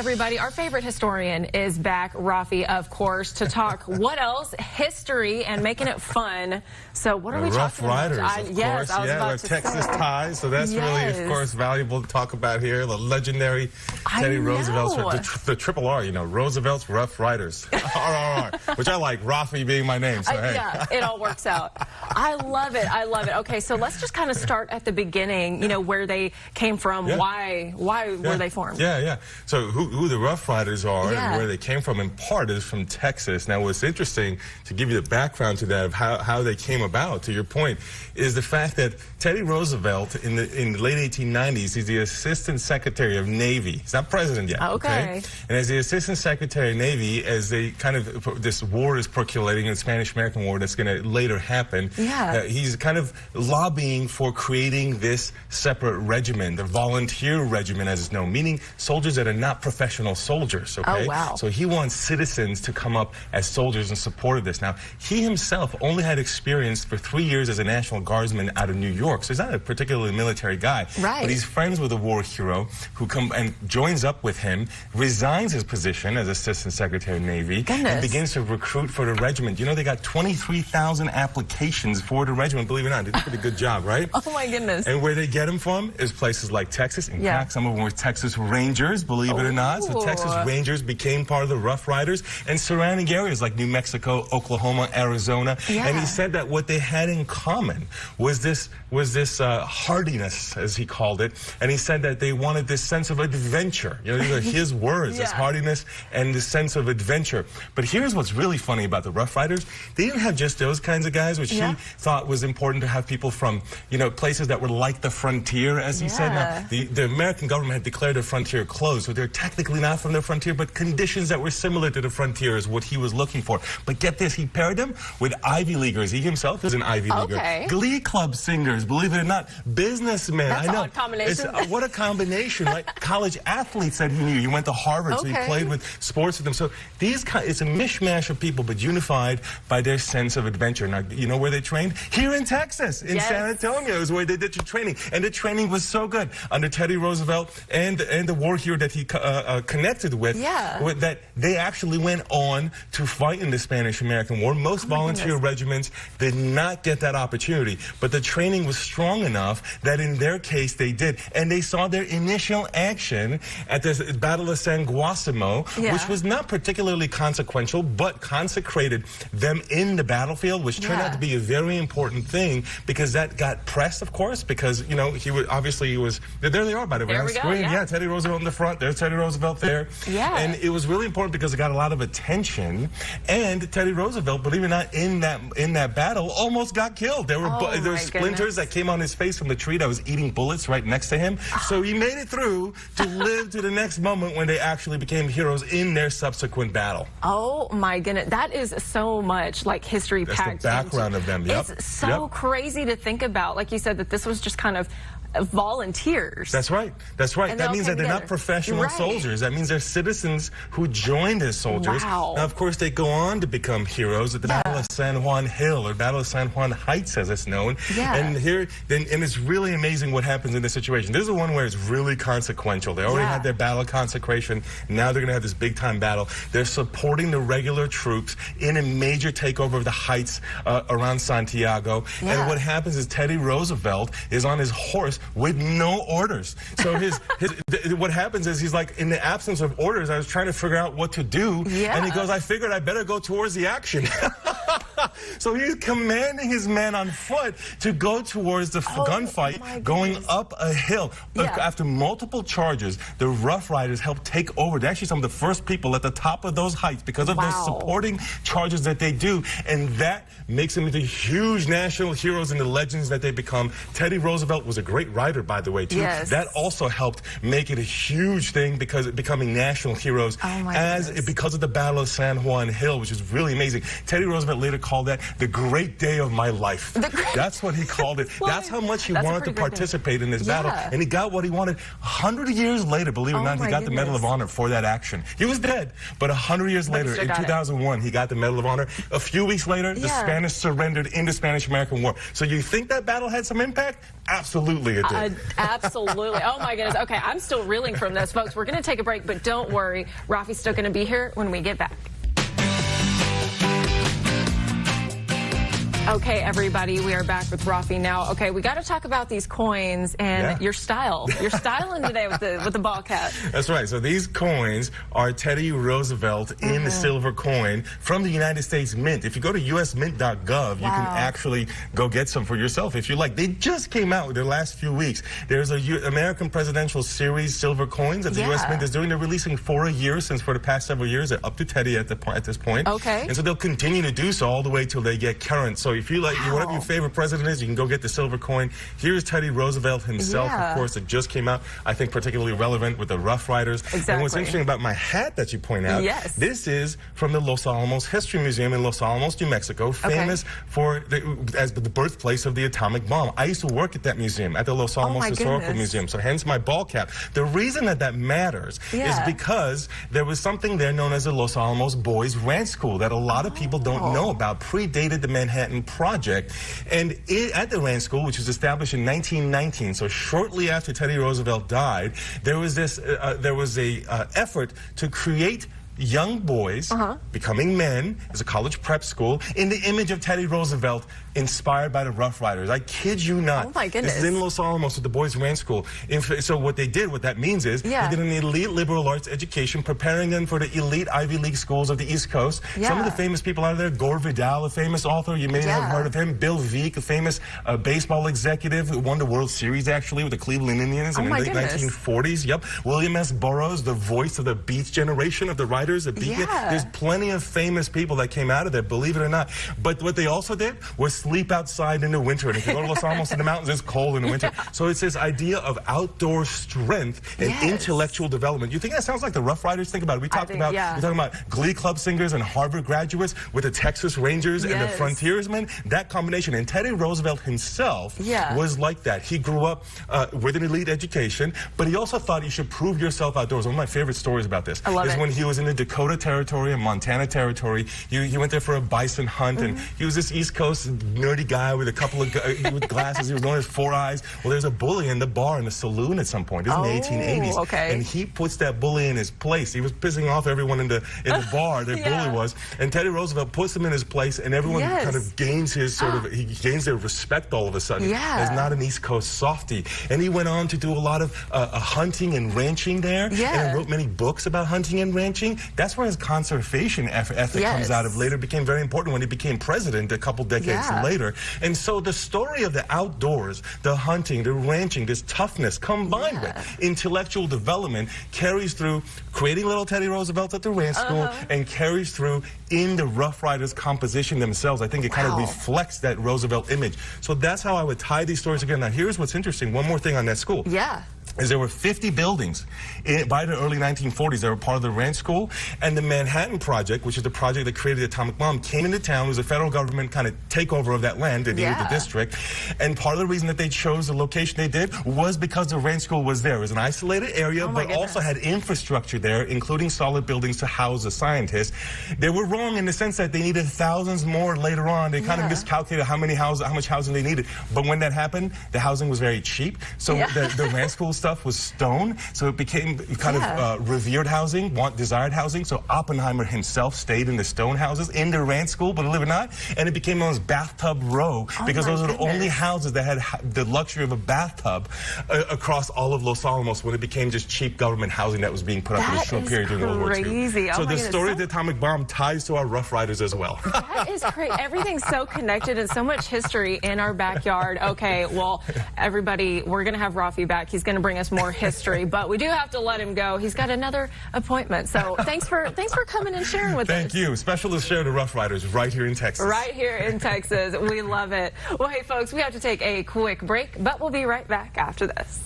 everybody. Our favorite historian is back, Raffi, of course, to talk what else? History and making it fun. So what are we talking about? Rough Riders, of course. Yeah, Texas ties. So that's really, of course, valuable to talk about here. The legendary Teddy Roosevelt's, the triple R, you know, Roosevelt's Rough Riders. RRR, which I like, Raffi being my name. So, hey. Yeah, it all works out. I love it. I love it. Okay, so let's just kind of start at the beginning, you know, where they came from, why were they formed? Yeah. So who the Rough Riders are and where they came from, in part, is from Texas. Now, what's interesting, to give you the background to that of how they came about, to your point, is the fact that Teddy Roosevelt, in the late 1890s, he's the Assistant Secretary of Navy. He's not president yet. Okay. And as the Assistant Secretary of Navy, as they kind of, this war is percolating, the Spanish-American War that's going to later happen, he's kind of lobbying for creating this separate regiment, the volunteer regiment as it's known, meaning soldiers that are not professional soldiers, okay? Oh, wow. So he wants citizens to come up as soldiers in support of this. Now, he himself only had experience for 3 years as a National Guardsman out of New York, so he's not a particularly military guy. Right. But he's friends with a war hero who joins up with him, resigns his position as Assistant Secretary of Navy, and begins to recruit for the regiment. You know, they got 23,000 applications for the regiment, believe it or not. They did a pretty good job, right? Oh, my goodness. And where they get them from is places like Texas. In fact, some of them were Texas Rangers, believe it or not. So Texas Rangers became part of the Rough Riders, and surrounding areas like New Mexico, Oklahoma, Arizona. And he said that what they had in common was this hardiness, as he called it. And he said that they wanted this sense of adventure. You know, these are his words, this hardiness and this sense of adventure. But here's what's really funny about the Rough Riders. They didn't have just those kinds of guys, which he thought was important to have people from, you know, places that were like the frontier, as he said. Now, the American government had declared the frontier closed, so they're technically not from the frontier, but conditions that were similar to the frontier is what he was looking for. But get this, he paired them with Ivy Leaguers. He himself is an Ivy Leaguer. Glee Club singers, believe it or not, businessmen. That's a hard combination. What a combination, right? College athletes that he knew. He went to Harvard, so he played with sports with them. So it's a mishmash of people, but unified by their sense of adventure. Now, you know where they trained? Here in Texas, in San Antonio is where they did the training. And the training was so good under Teddy Roosevelt and the war hero that he connected with, that they actually went on to fight in the Spanish-American War. Most volunteer regiments did not get that opportunity, but the training was strong enough that in their case they did. And they saw their initial action at the Battle of San Guasimo, which was not particularly consequential, but consecrated them in the battlefield, which turned out to be a very important thing, because that got pressed, of course, because, you know, he was, there they are, by the way, on the screen. Teddy Roosevelt in the front, there's Teddy Roosevelt there. And it was really important because it got a lot of attention, and Teddy Roosevelt, believe it or not, in that battle, almost got killed. There were splinters that came on his face from the tree that was eating bullets right next to him. So he made it through to live to the next moment when they actually became heroes in their subsequent battle. Oh my goodness, that is so much like history packed. That's the background of them. It's so crazy to think about. Like you said, that this was just kind of volunteers. That's right. That's right. That means that they're not professional soldiers. That means they're citizens who joined as soldiers. Now, of course, they go on to become heroes at the Battle of San Juan Hill, or Battle of San Juan Heights, as it's known. And it's really amazing what happens in this situation. This is the one where it's really consequential. They already had their battle consecration. Now they're going to have this big-time battle. They're supporting the regular troops in a major takeover of the heights around Santiago. And what happens is Teddy Roosevelt is on his horse with no orders. So what happens is he's like, in the absence of orders, I was trying to figure out what to do. And he goes, I figured I better go towards the action. So he's commanding his men on foot to go towards the gunfight, going up a hill. After multiple charges, the Rough Riders helped take over. They're actually some of the first people at the top of those heights because of those supporting charges that they do. And that makes them into huge national heroes and the legends that they become. Teddy Roosevelt was a great rider, by the way, too. That also helped make it a huge thing, because becoming national heroes because of the Battle of San Juan Hill, which is really amazing. Teddy Roosevelt later called called that the great day of my life. That's what he called it. Well, that's how much he wanted to participate in this battle. And he got what he wanted. 100 years later, believe it or not, he got the Medal of Honor for that action. He was dead, but 100 years later, in 2001, he got the Medal of Honor. A few weeks later, the Spanish surrendered in the Spanish-American War. So you think that battle had some impact? Absolutely it did. Absolutely. Oh, my goodness. Okay, I'm still reeling from this, folks. We're going to take a break, but don't worry. Raffi's still going to be here when we get back. Okay, everybody, we are back with Raffi now. Okay, we got to talk about these coins and your style. You're styling today with the ball cap. That's right. So these coins are Teddy Roosevelt in the silver coin from the United States Mint. If you go to usmint.gov, you can actually go get some for yourself if you like. They just came out in the last few weeks. There's a American Presidential Series silver coins that the U.S. Mint is doing. They're releasing for a year, since for the past several years they're up to Teddy at this point. Okay. And so they'll continue to do so all the way till they get current. So if you like, whatever your favorite president is, you can go get the silver coin. Here's Teddy Roosevelt himself, of course, that just came out. I think particularly relevant with the Rough Riders. Exactly. And what's interesting about my hat that you point out, this is from the Los Alamos History Museum in Los Alamos, New Mexico, famous for as the birthplace of the atomic bomb. I used to work at that museum, at the Los Alamos Historical Museum, so hence my ball cap. The reason that matters is because there was something there known as the Los Alamos Boys Ranch School that a lot of people don't know about, predated the Manhattan Project. And at the Ranch School, which was established in 1919, so shortly after Teddy Roosevelt died, there was this effort to create young boys becoming men. It was a college prep school in the image of Teddy Roosevelt, inspired by the Rough Riders. I kid you not. Oh my goodness. This is in Los Alamos at the Boys Ranch School. So what they did, what that means is, they did an elite liberal arts education, preparing them for the elite Ivy League schools of the East Coast. Some of the famous people out of there, Gore Vidal, a famous author, you may have heard of him. Bill Veeck, a famous baseball executive who won the World Series actually with the Cleveland Indians in the late 1940s. Yep. William S. Burroughs, the voice of the Beats generation of the writers, the Beat. There's plenty of famous people that came out of there, believe it or not. But what they also did was sleep outside in the winter. And if you go to Los Alamos in the mountains, it's cold in the winter. So it's this idea of outdoor strength and intellectual development. You think that sounds like the Rough Riders? Think about it. We're talking about Glee Club singers and Harvard graduates with the Texas Rangers and the Frontiersmen. That combination. And Teddy Roosevelt himself was like that. He grew up with an elite education, but he also thought you should prove yourself outdoors. One of my favorite stories about this is when he was in the Dakota Territory and Montana Territory. He went there for a bison hunt, and he was this East Coast nerdy guy with a couple of with glasses. He was known as Four Eyes. Well, there's a bully in the bar in the saloon at some point. This is in the 1880s. And he puts that bully in his place. He was pissing off everyone in the bar. The bully was. And Teddy Roosevelt puts him in his place, and everyone kind of gains his he gains their respect all of a sudden. As not an East Coast softy. And he went on to do a lot of hunting and ranching there. And wrote many books about hunting and ranching. That's where his conservation ethic comes out of. Later became very important when he became president a couple decades later. And so the story of the outdoors, the hunting, the ranching, this toughness combined with intellectual development carries through creating little Teddy Roosevelt at the ranch school and carries through in the Rough Riders composition themselves. I think it kind of reflects that Roosevelt image. So that's how I would tie these stories together. Now here's what's interesting. One more thing on that school. Is there were 50 buildings by the early 1940s that were part of the Ranch School, and the Manhattan Project, which is the project that created the atomic bomb, came into town. It was a federal government kind of takeover of that land, the district, and part of the reason that they chose the location they did was because the Ranch School was there. It was an isolated area, but also had infrastructure there, including solid buildings to house the scientists. They were wrong in the sense that they needed thousands more later on. They kind of miscalculated how much housing they needed. But when that happened, the housing was very cheap. So the Ranch School stuff was stone, so it became kind of revered housing, desired housing. So Oppenheimer himself stayed in the stone houses in the Ranch School, believe it or not, and it became known as Bathtub Row because those are the only houses that had the luxury of a bathtub across all of Los Alamos when it became just cheap government housing that was being put up in a short period during World War II. So the story of the atomic bomb ties to our Rough Riders as well. That is great. Everything's so connected and so much history in our backyard. Okay, well, everybody, we're going to have Raffi back. He's going to bring us more history, but we do have to let him go. He's got another appointment. So thanks for coming and sharing with us. Thank you. Specialist share to Rough Riders right here in Texas. Right here in Texas. We love it. Well, hey, folks, we have to take a quick break, but we'll be right back after this.